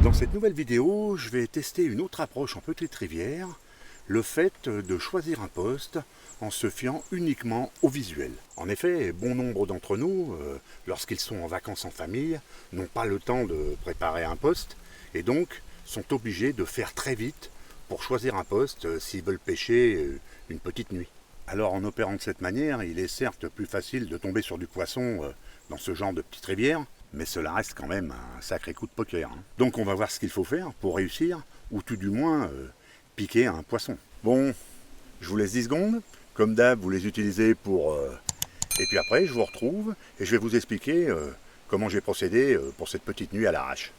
Dans cette nouvelle vidéo, je vais tester une autre approche en petite rivière, le fait de choisir un poste en se fiant uniquement au visuel. En effet, bon nombre d'entre nous, lorsqu'ils sont en vacances en famille, n'ont pas le temps de préparer un poste et donc sont obligés de faire très vite pour choisir un poste s'ils veulent pêcher une petite nuit. Alors en opérant de cette manière, il est certes plus facile de tomber sur du poisson dans ce genre de petite rivière, mais cela reste quand même un sacré coup de poker. Donc on va voir ce qu'il faut faire pour réussir, ou tout du moins piquer un poisson. Bon, je vous laisse 10 secondes. Comme d'hab, vous les utilisez pour... Et puis après, je vous retrouve et je vais vous expliquer comment j'ai procédé pour cette petite nuit à l'arrache.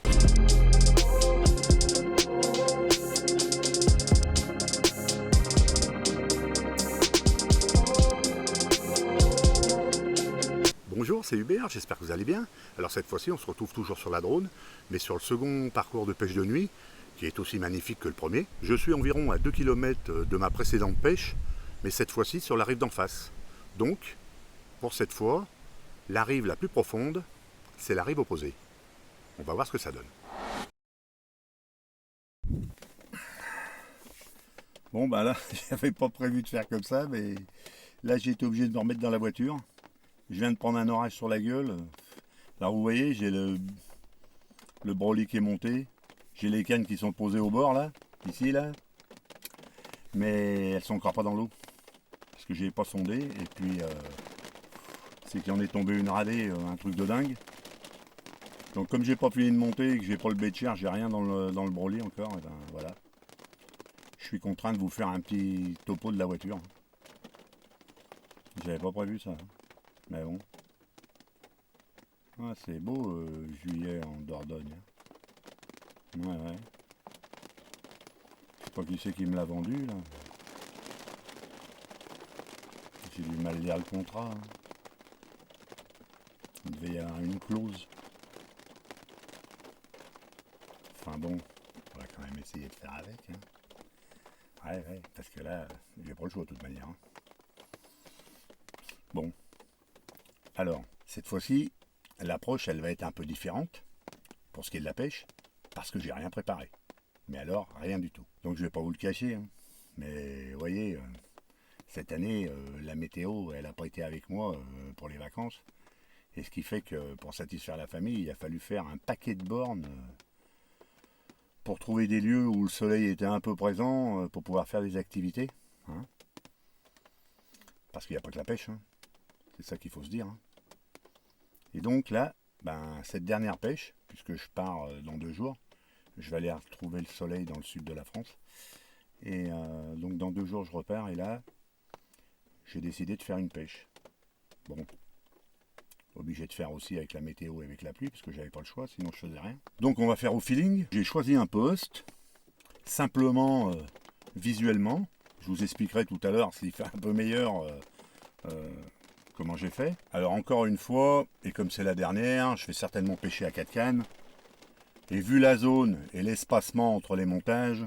Bonjour, c'est Hubert, j'espère que vous allez bien. Alors cette fois-ci, on se retrouve toujours sur la drone, mais sur le second parcours de pêche de nuit, qui est aussi magnifique que le premier. Je suis environ à 2 km de ma précédente pêche, mais cette fois-ci sur la rive d'en face. Donc, pour cette fois, la rive la plus profonde, c'est la rive opposée. On va voir ce que ça donne. Bon bah là, j'avais pas prévu de faire comme ça, mais là j'ai été obligé de me remettre dans la voiture. Je viens de prendre un orage sur la gueule. Alors vous voyez, j'ai le brolier qui est monté. J'ai les cannes qui sont posées au bord là, ici là. Mais elles sont encore pas dans l'eau. Parce que j'ai pas sondé. Et puis c'est qu'il en est tombé une radée, un truc de dingue. Donc comme j'ai pas fini de monter et que j'ai pas le bécher, j'ai rien dans le brolier encore, et ben voilà. Je suis contraint de vous faire un petit topo de la voiture. J'avais pas prévu ça. Mais bon. Ah, c'est beau, juillet en Dordogne. Ouais, ouais. Je sais pas qui c'est qui me l'a vendu, là. J'ai du mal lire le contrat. Il devait y avoir une clause. Enfin bon, on va quand même essayer de faire avec. Ouais, ouais, parce que là, j'ai pas le choix de toute manière. Bon. Alors, cette fois-ci, l'approche, elle va être un peu différente pour ce qui est de la pêche, parce que j'ai rien préparé. Mais alors, rien du tout. Donc je vais pas vous le cacher. Mais vous voyez, cette année, la météo, elle n'a pas été avec moi pour les vacances. Et ce qui fait que pour satisfaire la famille, il a fallu faire un paquet de bornes pour trouver des lieux où le soleil était un peu présent pour pouvoir faire des activités. Parce qu'il n'y a pas que la pêche. C'est ça qu'il faut se dire. Et donc là, cette dernière pêche, puisque je pars dans 2 jours, je vais aller retrouver le soleil dans le sud de la France. Et donc dans 2 jours, je repars. Et là, j'ai décidé de faire une pêche. Bon, obligé de faire aussi avec la météo et avec la pluie, parce que j'avais pas le choix, sinon je faisais rien. Donc on va faire au feeling. J'ai choisi un poste, simplement visuellement. Je vous expliquerai tout à l'heure s'il fait un peu meilleur comment j'ai fait. Alors encore une fois, et comme c'est la dernière, je vais certainement pêcher à 4 cannes. Et vu la zone et l'espacement entre les montages,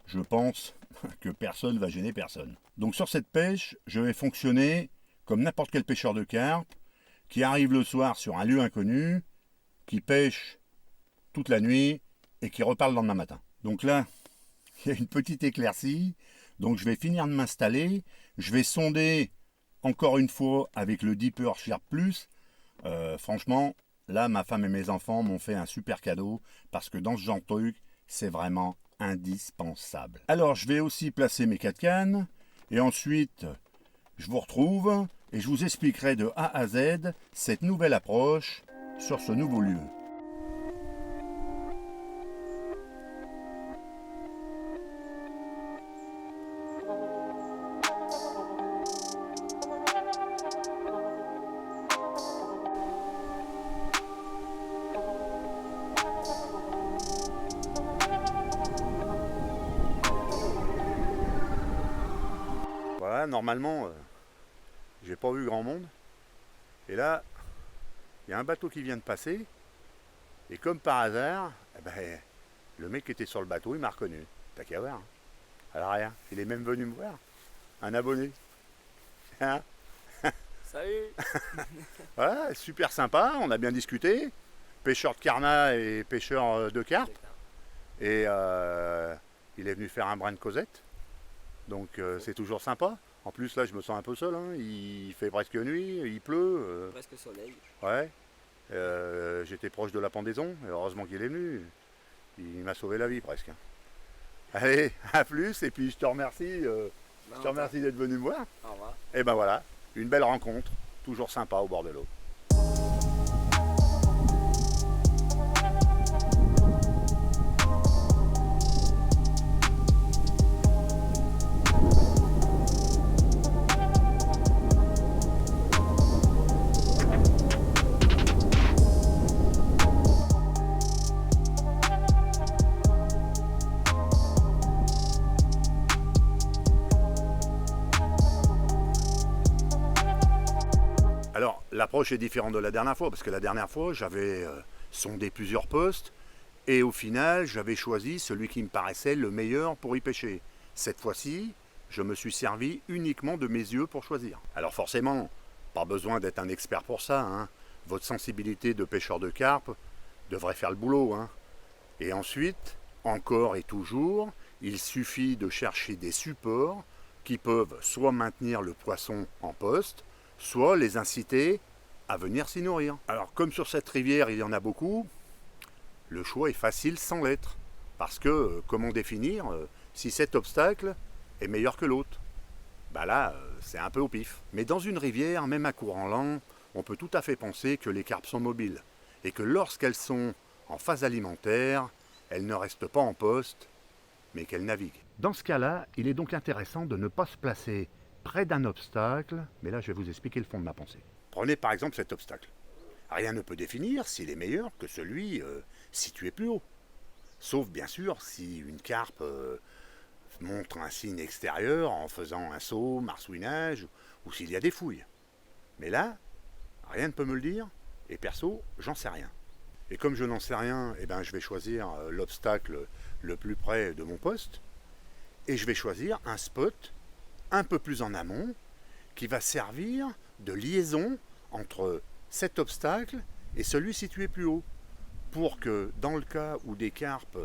je pense que personne ne va gêner personne. Donc sur cette pêche, je vais fonctionner comme n'importe quel pêcheur de carpe qui arrive le soir sur un lieu inconnu, qui pêche toute la nuit et qui repart le lendemain matin. Donc là, il y a une petite éclaircie, donc je vais finir de m'installer, je vais sonder encore une fois avec le Deeper Sharp Plus. Franchement, là, ma femme et mes enfants m'ont fait un super cadeau parce que dans ce genre de truc, c'est vraiment indispensable. Alors, je vais aussi placer mes 4 cannes et ensuite, je vous retrouve et je vous expliquerai de A à Z cette nouvelle approche sur ce nouveau lieu. Voilà, normalement, j'ai pas vu grand monde. Et là, il y a un bateau qui vient de passer. Et comme par hasard, le mec qui était sur le bateau, il m'a reconnu. T'as qu'à voir. Alors rien, il est même venu me voir. Un abonné. Salut. Voilà, super sympa, on a bien discuté. pêcheur de carnat et pêcheur de carpe. Et il est venu faire un brin de causette. Donc c'est toujours sympa. En plus là je me sens un peu seul, hein. Il fait presque nuit, il pleut. Presque soleil. Ouais. J'étais proche de la pendaison, et heureusement qu'il est venu. Il m'a sauvé la vie presque. Allez, à plus, et puis je te remercie, d'être venu me voir. Au revoir. Et ben voilà, une belle rencontre, toujours sympa au bord de l'eau. Alors, l'approche est différente de la dernière fois, parce que la dernière fois, j'avais sondé plusieurs postes, et au final, j'avais choisi celui qui me paraissait le meilleur pour y pêcher. Cette fois-ci, je me suis servi uniquement de mes yeux pour choisir. Alors forcément, pas besoin d'être un expert pour ça, hein. Votre sensibilité de pêcheur de carpe devrait faire le boulot, hein. Et ensuite, encore et toujours, il suffit de chercher des supports qui peuvent soit maintenir le poisson en poste, soit les inciter à venir s'y nourrir. Alors comme sur cette rivière il y en a beaucoup, le choix est facile sans l'être. Parce que comment définir si cet obstacle est meilleur que l'autre? Bah là, c'est un peu au pif. Mais dans une rivière, même à courant lent, on peut tout à fait penser que les carpes sont mobiles. Et que lorsqu'elles sont en phase alimentaire, elles ne restent pas en poste, mais qu'elles naviguent. Dans ce cas-là, il est donc intéressant de ne pas se placer près d'un obstacle, mais là je vais vous expliquer le fond de ma pensée. Prenez par exemple cet obstacle. Rien ne peut définir s'il est meilleur que celui situé plus haut. Sauf bien sûr si une carpe montre un signe extérieur en faisant un saut, marsouinage, ou s'il y a des fouilles. Mais là, rien ne peut me le dire, et perso, j'en sais rien. Et comme je n'en sais rien, eh ben, je vais choisir l'obstacle le plus près de mon poste, et je vais choisir un spot un peu plus en amont, qui va servir de liaison entre cet obstacle et celui situé plus haut, pour que dans le cas où des carpes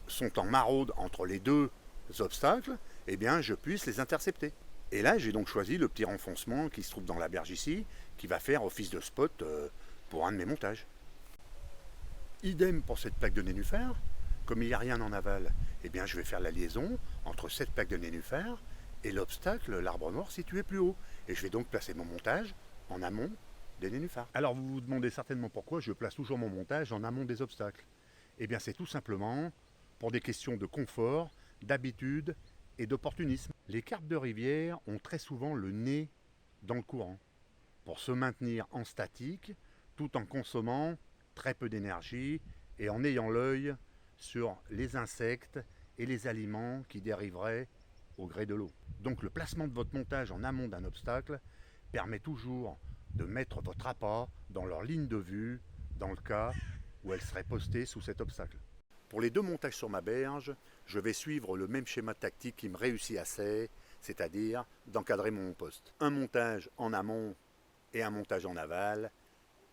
sont en maraude entre les deux obstacles, eh bien je puisse les intercepter. Et là j'ai donc choisi le petit renfoncement qui se trouve dans la berge ici, qui va faire office de spot pour un de mes montages. Idem pour cette plaque de nénuphar. Comme il n'y a rien en aval, eh bien je vais faire la liaison entre cette plaque de nénuphar et l'obstacle, l'arbre noir situé plus haut. Et je vais donc placer mon montage en amont des nénuphars. Alors vous vous demandez certainement pourquoi je place toujours mon montage en amont des obstacles. Eh bien c'est tout simplement pour des questions de confort, d'habitude et d'opportunisme. Les carpes de rivière ont très souvent le nez dans le courant pour se maintenir en statique tout en consommant très peu d'énergie et en ayant l'œil sur les insectes et les aliments qui dériveraient au gré de l'eau. Donc le placement de votre montage en amont d'un obstacle permet toujours de mettre votre appât dans leur ligne de vue dans le cas où elle serait postée sous cet obstacle. Pour les deux montages sur ma berge, je vais suivre le même schéma tactique qui me réussit assez, c'est-à-dire d'encadrer mon poste. Un montage en amont et un montage en aval,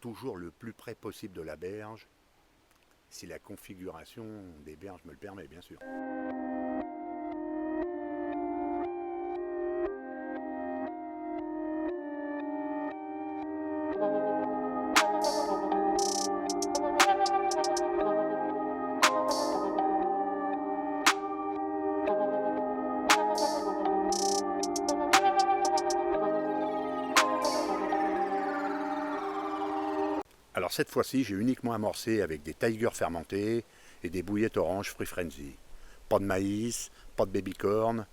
toujours le plus près possible de la berge, si la configuration des berges me le permet bien sûr. Alors cette fois-ci, j'ai uniquement amorcé avec des tigers fermentés et des bouillettes orange Free Frenzy. Pas de maïs, pas de baby-corn,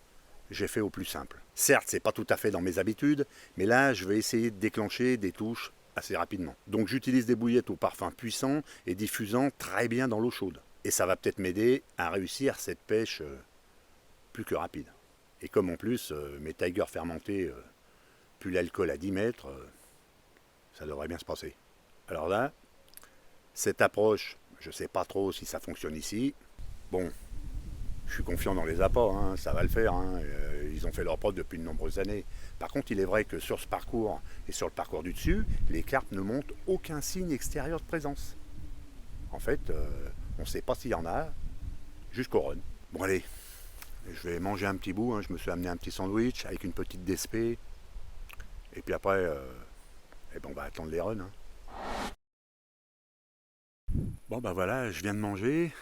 j'ai fait au plus simple. Certes, c'est pas tout à fait dans mes habitudes, mais là, je vais essayer de déclencher des touches assez rapidement. Donc j'utilise des bouillettes au parfum puissant et diffusant très bien dans l'eau chaude. Et ça va peut-être m'aider à réussir cette pêche plus que rapide. Et comme en plus, mes tigers fermentés puent l'alcool à 10 mètres, ça devrait bien se passer. Alors là, cette approche, je ne sais pas trop si ça fonctionne ici. Bon, je suis confiant dans les appâts, hein, ça va le faire. Hein, ils ont fait leur preuve depuis de nombreuses années. Par contre, il est vrai que sur ce parcours et sur le parcours du dessus, les carpes ne montrent aucun signe extérieur de présence. En fait, on ne sait pas s'il y en a jusqu'au run. Bon allez, je vais manger un petit bout, hein. Je me suis amené un petit sandwich avec une petite DSP. Et puis après, eh ben on va attendre les runs. Hein. Bon bah voilà, je viens de manger,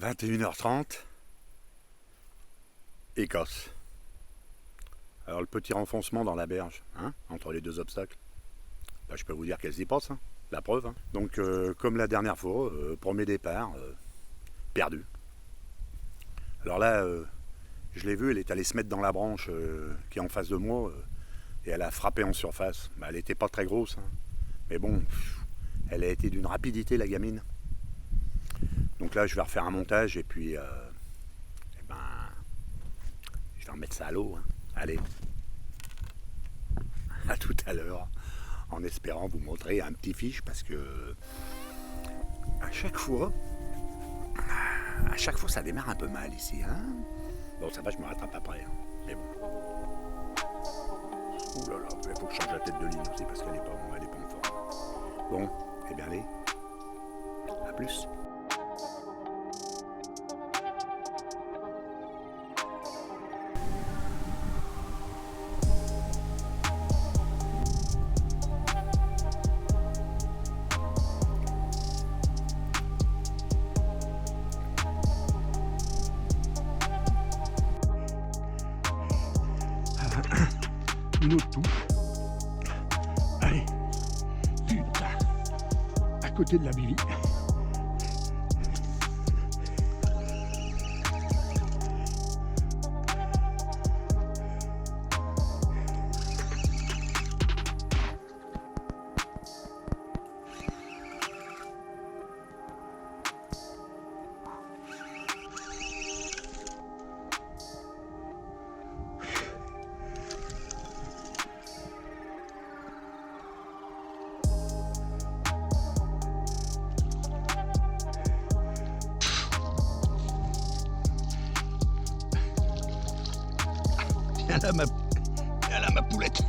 21h30, Écosse. Alors le petit renfoncement dans la berge, hein, entre les deux obstacles, bah, je peux vous dire qu'elle s'y passe, hein, la preuve. Hein. Donc comme la dernière fois, premier départ, perdu. Alors là, je l'ai vue, elle est allée se mettre dans la branche qui est en face de moi, et elle a frappé en surface. Bah, elle n'était pas très grosse, hein, mais bon, elle a été d'une rapidité la gamine. Donc là, je vais refaire un montage et puis eh ben, je vais remettre ça à l'eau. Hein. Allez, à tout à l'heure, en espérant vous montrer un petit fiche parce que à chaque fois ça démarre un peu mal ici. Hein. Bon, ça va, je me rattrape après. Hein. Mais bon. Ouh là là, il faut que je change la tête de ligne aussi parce qu'elle n'est pas en forme. Bon, eh bien allez, à plus. Une autre touche. Allez, putain, à côté de la bivie. Viens là ma poulette.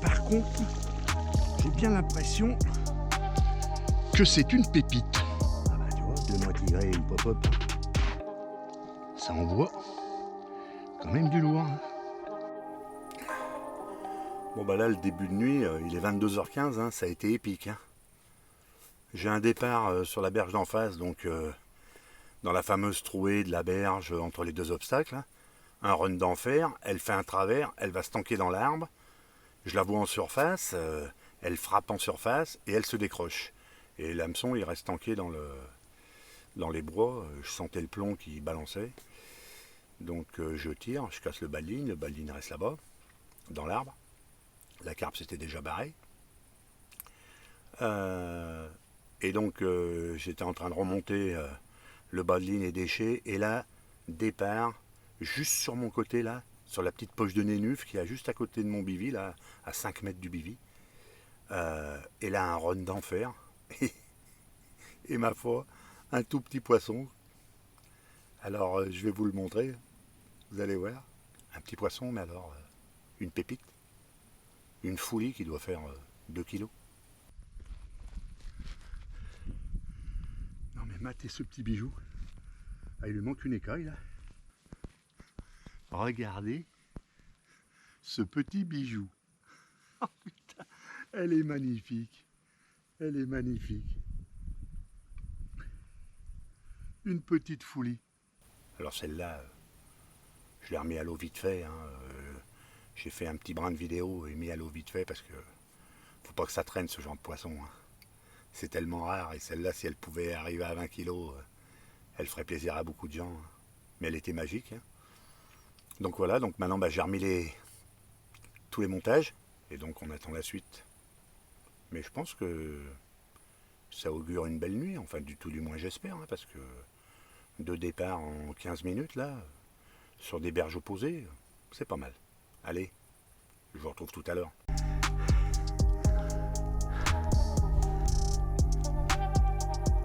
Par contre, j'ai bien l'impression que c'est une pépite. Ah bah tu vois, 2 mois tigrés et une pop-up. Ça envoie quand même du lourd. Hein. Bon bah là le début de nuit, il est 22h15, hein, ça a été épique. Hein. J'ai un départ sur la berge d'en face, donc dans la fameuse trouée de la berge entre les deux obstacles. Hein. Un run d'enfer, elle fait un travers, elle va se tanker dans l'arbre. Je la vois en surface, elle frappe en surface et elle se décroche. Et l'hameçon il reste tanké dans les bois, je sentais le plomb qui balançait. Donc je tire, je casse le bas de ligne reste là-bas, dans l'arbre. La carpe s'était déjà barrée. Et donc j'étais en train de remonter le bas de ligne et déchets. Et là, départ, juste sur mon côté là, sur la petite poche de Nénuf qui est juste à côté de mon bivy, là, à 5 mètres du bivy. Et là, un run d'enfer. Et ma foi, un tout petit poisson. Alors je vais vous le montrer. Vous allez voir. Un petit poisson, mais alors une pépite. Une foulie qui doit faire 2 kilos. Non mais matez ce petit bijou. Ah, il lui manque une écaille là. Regardez ce petit bijou. Oh putain, elle est magnifique. Elle est magnifique. Une petite foulie. Alors celle-là, je l'ai remis à l'eau vite fait. Hein. J'ai fait un petit brin de vidéo et mis à l'eau vite fait parce que faut pas que ça traîne ce genre de poisson. Hein. C'est tellement rare et celle-là, si elle pouvait arriver à 20 kilos, elle ferait plaisir à beaucoup de gens. Hein. Mais elle était magique. Hein. Donc voilà, donc maintenant bah, j'ai remis tous les montages et donc on attend la suite. Mais je pense que ça augure une belle nuit, enfin du moins j'espère, hein, parce que 2 départs en 15 minutes là, sur des berges opposées, c'est pas mal. Allez, je vous retrouve tout à l'heure.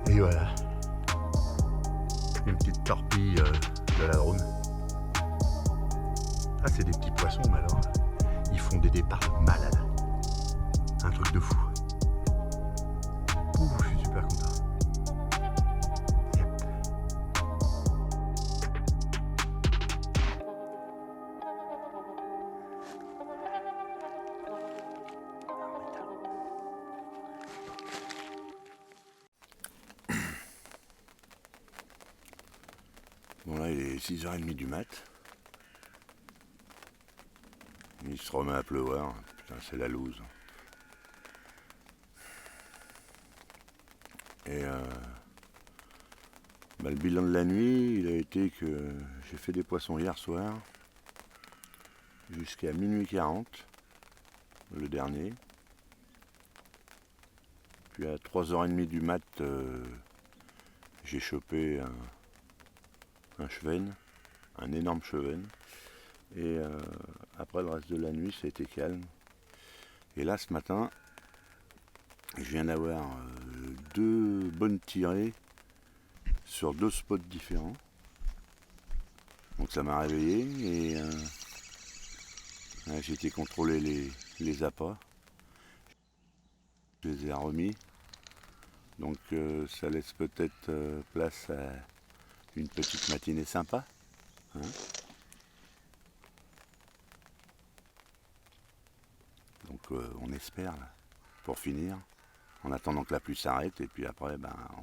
Et voilà. Une petite torpille de la drone. Ah, c'est des petits poissons, mais alors, ils font des départs malades. Un truc de fou. Ouh, je suis super content. Yep. Bon là il est 6h30 du mat. Il se remet à pleuvoir. Putain, c'est la loose. Et le bilan de la nuit, il a été que j'ai fait des poissons hier soir jusqu'à minuit 40, le dernier. Puis à 3h30 du mat, j'ai chopé un chevenne, un énorme chevenne. Et après le reste de la nuit, ça a été calme. Et là, ce matin, je viens d'avoir 2 bonnes tirées sur 2 spots différents. Donc ça m'a réveillé et j'ai été contrôler les appâts. Je les ai remis. Donc ça laisse peut-être place à une petite matinée sympa. Hein. Donc on espère là, pour finir, en attendant que la pluie s'arrête et puis après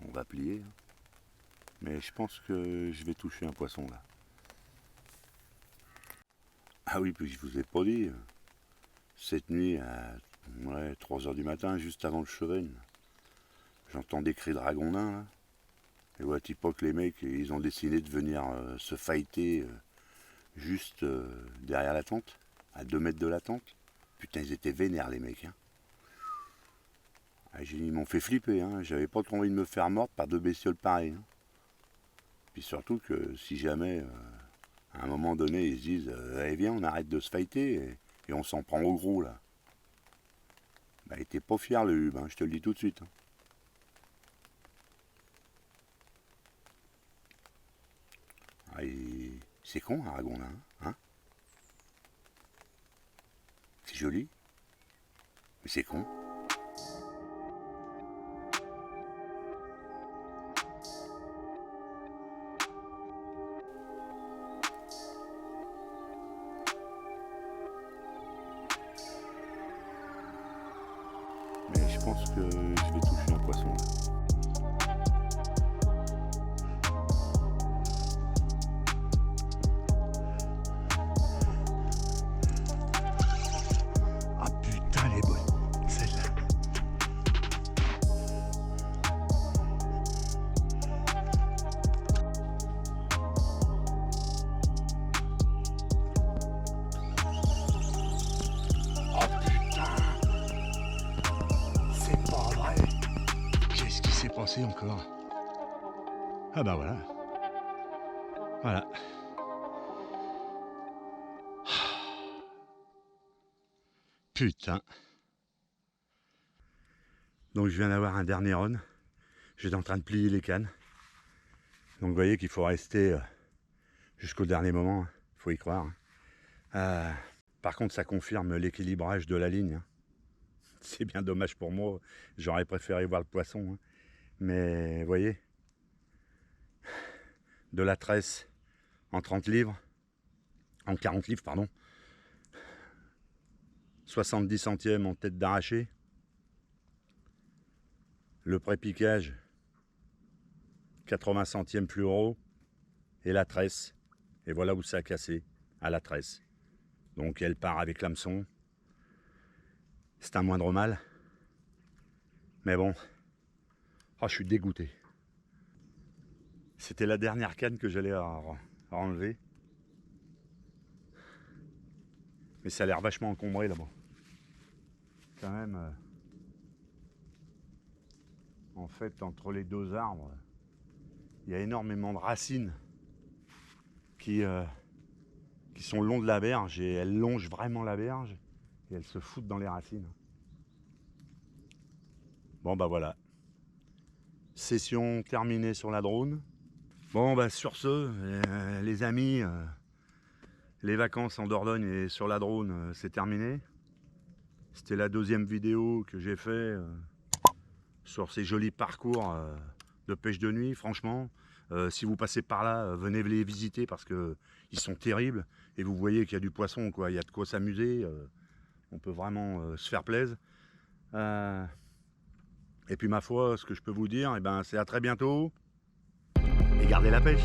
on va plier. Mais je pense que je vais toucher un poisson là. Ah oui, puis je vous ai pas dit, cette nuit à 3h du matin, juste avant le Chevenne, j'entends des cris de ragondins là. Et vois-tu pas que les mecs, ils ont décidé de venir se fighter juste derrière la tente, à 2 mètres de la tente. Putain, ils étaient vénères les mecs. Hein. Ah, ils m'ont fait flipper, hein. J'avais pas trop envie de me faire mordre par 2 bestioles pareilles. Hein. Puis surtout que si jamais, à un moment donné, ils se disent allez viens, on arrête de se fighter et on s'en prend au gros là. Il était pas fier le hub, hein, je te le dis tout de suite. Hein. Ah, c'est con un ragondin, hein. C'est joli, mais c'est con. Mais je pense que je vais toucher un poisson là. Encore. Ah bah voilà. Voilà. Putain. Donc je viens d'avoir un dernier run. J'étais en train de plier les cannes. Donc vous voyez qu'il faut rester jusqu'au dernier moment. Il faut y croire. Par contre ça confirme l'équilibrage de la ligne. C'est bien dommage pour moi. J'aurais préféré voir le poisson. Mais vous voyez, de la tresse en 30 livres, en 40 livres, pardon, 70 centièmes en tête d'arraché, le pré-piquage, 80 centièmes fluoro, et la tresse, et voilà où ça a cassé, à la tresse. Donc elle part avec l'hameçon, c'est un moindre mal, mais bon, oh, je suis dégoûté. C'était la dernière canne que j'allais enlever. Mais ça a l'air vachement encombré là-bas. Quand même, en fait, entre les 2 arbres, il y a énormément de racines qui sont le long de la berge et elles longent vraiment la berge et elles se foutent dans les racines. Bon bah voilà. Session terminée sur la drone. Bon, bah sur ce, les amis, les vacances en Dordogne et sur la Drône, c'est terminé. C'était la deuxième vidéo que j'ai fait sur ces jolis parcours de pêche de nuit. Franchement, si vous passez par là, venez les visiter parce que ils sont terribles. Et vous voyez qu'il y a du poisson, quoi. Il y a de quoi s'amuser. On peut vraiment se faire plaisir. Et puis ma foi, ce que je peux vous dire, eh ben, c'est à très bientôt. Et gardez la pêche.